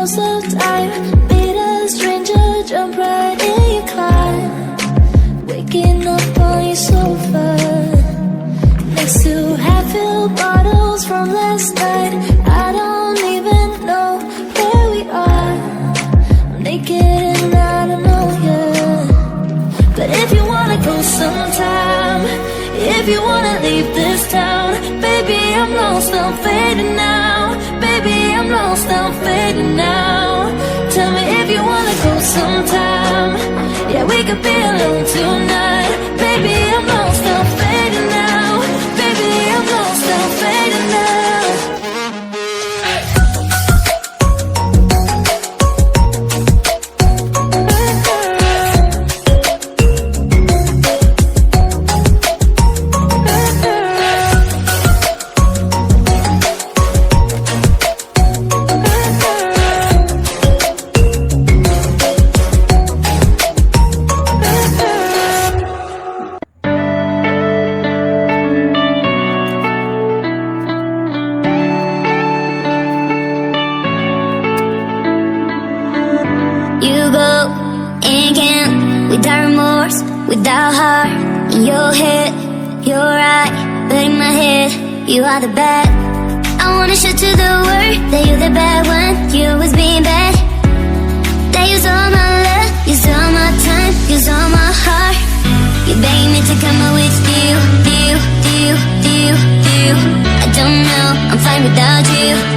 most of the time. Meet a stranger, jump right in your car, waking up on your sofa next to half-filled bottles from last night. I don't even know where we are. I'm naked and I don't know you. But if you wanna go sometime, if you wanna leave this town, baby, I'm lost, I'm fading now. Baby, I'm lost, I'm fading now. Tell me if you wanna go sometime. Yeah, we could be alone tonight. Baby, I'm lost, I'm fading now. Baby, I'm lost, I'm fading now. You go and can't, without remorse, without heart. In your head, you're right, but in my head, you are the bad. I wanna show to the world that you're the bad one. You was being bad. That use all my love, use all my time, use all my heart. You begging me to come out with you. I don't know, I'm fine without you.